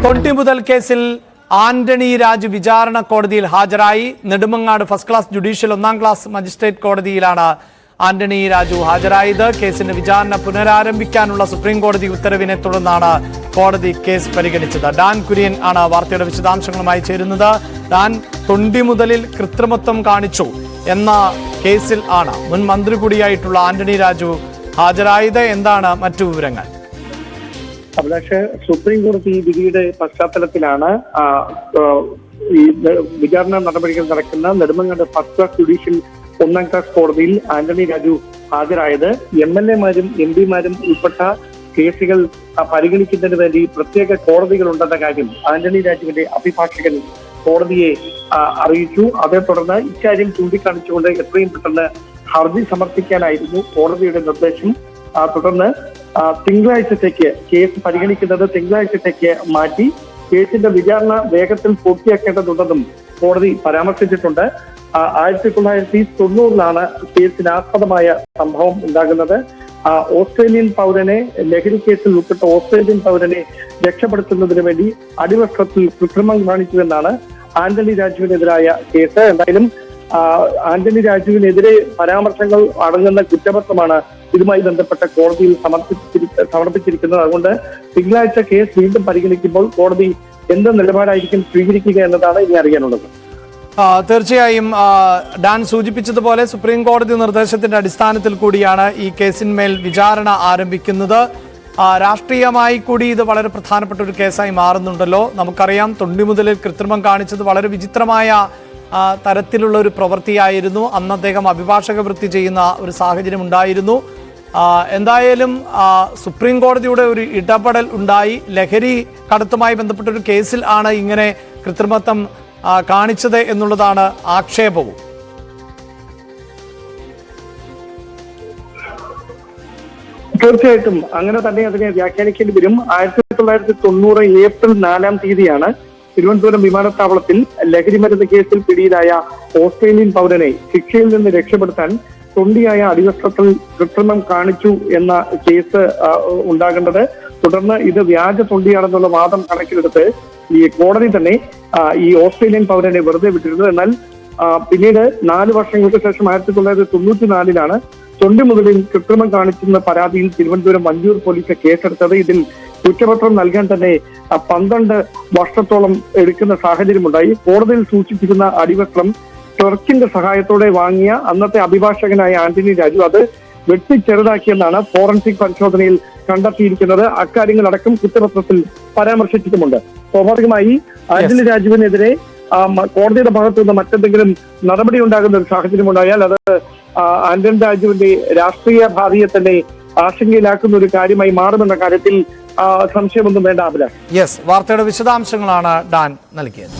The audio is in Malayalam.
തൊട്ടിമുതൽ കേസിൽ ആന്റണി രാജു വിചാരണ കോടതിയിൽ ഹാജരായി. Nedumangad first class judicial 1ാം class magistrate കോടതിയിലാണ് ആന്റണി രാജു ഹാജരായത്. കേസിന്റെ വിചാരണ പുനരാരംഭിക്കാനുള്ള സുപ്രീം കോടതി ഉത്തരവിനെ തുടർന്നാണ് കോടതി കേസ് പരിഗണിച്ചത്. ഡാൻ കുര്യൻ ആണ് വാർത്തയുടെ വിശദാംശങ്ങളുമായി ചേരുന്നത്. ഡാൻ, തൊണ്ടിമുതലിൽ കൃത്രിമത്വം കാണിച്ചു എന്ന കേസിൽ ആണ് മുൻ മന്ത്രി കൂടിയായിട്ടുള്ള ആന്റണി രാജു ഹാജരായത്. എന്താണ് മറ്റു വിവരങ്ങൾ? അഭിലാഷ്, സുപ്രീം കോടതി വിധിയുടെ പശ്ചാത്തലത്തിലാണ് ഈ വിചാരണ നടപടികൾ നടക്കുന്ന Nedumangad first class judicial 1ാം class കോടതിയിൽ ആന്റണി രാജു ഹാജരായത്. MLA-മാരും MP-മാരും ഉൾപ്പെട്ട കേസുകൾ പരിഗണിക്കുന്നതിന് വേണ്ടി പ്രത്യേക കോടതികളുണ്ടെന്ന കാര്യം ആന്റണി രാജുവിന്റെ അഭിഭാഷകൻ കോടതിയെ അറിയിച്ചു. അതേ തുടർന്ന് ഇക്കാര്യം ചൂണ്ടിക്കാണിച്ചുകൊണ്ട് എത്രയും പെട്ടെന്ന് ഹർജി സമർപ്പിക്കാനായിരുന്നു കോടതിയുടെ നിർദ്ദേശം. തുടർന്ന് തിങ്കളാഴ്ചത്തേക്ക് കേസ് പരിഗണിക്കുന്നത് തിങ്കളാഴ്ചത്തേക്ക് മാറ്റി കേസിന്റെ വിചാരണ വേഗത്തിൽ പൂർത്തിയാക്കേണ്ടതുണ്ടെന്നും കോടതി പരാമർശിച്ചിട്ടുണ്ട്. 1990-ലാണ് കേസിനാസ്പദമായ സംഭവം ഉണ്ടാകുന്നത്. ഓസ്ട്രേലിയൻ പൗരനെ ലഹരി കേസിൽ ഉൾപ്പെട്ട ഓസ്ട്രേലിയൻ പൗരനെ രക്ഷപ്പെടുത്തുന്നതിന് വേണ്ടി അടിവസ്ത്രത്തിൽ കൃത്രിമം കാണിച്ചുവെന്നാണ് ആന്റണി രാജുവിനെതിരായ കേസ്. എന്തായാലും ആന്റണി രാജുവിനെതിരെ പരാമർശങ്ങൾ അടങ്ങുന്ന കുറ്റപത്രമാണ് ഇതുമായി ബന്ധപ്പെട്ട കോടതിയിൽ സമർപ്പിച്ചിരിക്കുന്നത്. അതുകൊണ്ട് തിങ്കളാഴ്ച കേസ് വീണ്ടും പരിഗണിക്കുമ്പോൾ കോടതി എന്ത് നിലപാടായിരിക്കും സ്വീകരിക്കുക എന്നതാണ് ഇനി അറിയാനുള്ളത്. തീർച്ചയായും ഡാൻ സൂചിപ്പിച്ചതുപോലെ സുപ്രീം കോടതി നിർദ്ദേശത്തിന്റെ അടിസ്ഥാനത്തിൽ കൂടിയാണ് ഈ കേസിന്മേൽ വിചാരണ ആരംഭിക്കുന്നത്. രാഷ്ട്രീയമായി കൂടി ഇത് വളരെ പ്രധാനപ്പെട്ട ഒരു കേസായി മാറുന്നുണ്ടല്ലോ. നമുക്കറിയാം, തൊണ്ടിമുതലിൽ കൃത്രിമം കാണിച്ചത് വളരെ വിചിത്രമായ തരത്തിലുള്ള ഒരു പ്രവൃത്തിയായിരുന്നു. അന്ന് അദ്ദേഹം അഭിഭാഷക വൃത്തി ചെയ്യുന്ന ഒരു സാഹചര്യം ഉണ്ടായിരുന്നു. എന്തായാലും സുപ്രീം കോടതിയുടെ ഒരു ഇടപെടൽ ഉണ്ടായി. ലഹരി കടത്തുമായി ബന്ധപ്പെട്ട ഒരു കേസിൽ ആണ് ഇങ്ങനെ കൃത്രിമത്വം കാണിച്ചത് എന്നുള്ളതാണ് ആക്ഷേപവും. തീർച്ചയായിട്ടും അങ്ങനെ തന്നെ അതിനെ വ്യാഖ്യാനിക്കേണ്ടി വരും. 1990 ഏപ്രിൽ 4-ാം തീയതിയാണ് തിരുവനന്തപുരം വിമാനത്താവളത്തിൽ ലഹരിമരുന്ന് കേസിൽ പിടിയിലായ ഓസ്ട്രേലിയൻ പൗരനെ ശിക്ഷയിൽ നിന്ന് രക്ഷപ്പെടുത്താൻ തൊണ്ടിയായ അടിവസ്ത്രത്തിൽ കൃത്രിമം കാണിച്ചു എന്ന കേസ് ഉണ്ടാകേണ്ടത്. തുടർന്ന് ഇത് വ്യാജ തൊണ്ടിയാണെന്നുള്ള വാദം കണക്കിലെടുത്ത് ഈ കോടതി തന്നെ ഈ ഓസ്ട്രേലിയൻ പൗരനെ വെറുതെ വിട്ടിരുന്നു. എന്നാൽ പിന്നീട് 4 വർഷങ്ങൾക്ക് ശേഷം 1994-ലാണ് തൊണ്ടിമുതലിൽ കൃത്രിമം കാണിച്ചെന്ന പരാതിയിൽ തിരുവനന്തപുരം വഞ്ചൂർ പോലീസ് കേസെടുത്തത്. ഇതിൽ കുറ്റപത്രം നൽകാൻ തന്നെ 12 വർഷത്തോളം എടുക്കുന്ന സാഹചര്യമുണ്ടായി. കോടതിയിൽ സൂക്ഷിച്ചിരുന്ന അടിവസ്ത്രം ക്ലർക്കിന്റെ സഹായത്തോടെ വാങ്ങിയ അന്നത്തെ അഭിഭാഷകനായ ആന്റണി രാജു അത് വെട്ടിച്ചെറുതാക്കിയെന്നാണ് ഫോറൻസിക് പരിശോധനയിൽ കണ്ടെത്തിയിരിക്കുന്നത്. അക്കാര്യങ്ങളടക്കം കുറ്റപത്രത്തിൽ പരാമർശിച്ചിട്ടുമുണ്ട്. സ്വാഭാവികമായി ആന്റണി രാജുവിനെതിരെ കോടതിയുടെ ഭാഗത്തു നിന്ന് മറ്റെന്തെങ്കിലും നടപടി ഉണ്ടാകുന്ന ഒരു സാഹചര്യം ഉണ്ടായാൽ അത് ആന്റണി രാജുവിന്റെ രാഷ്ട്രീയ ഭാവിയെ തന്നെ ആശങ്കയിലാക്കുന്ന ഒരു കാര്യമായി മാറുമെന്ന കാര്യത്തിൽ സംശയമൊന്നും വേണ്ട. അഭിലാഷ്, വാർത്തയുടെ വിശദാംശങ്ങളാണ് ഡാൻ നൽകിയത്.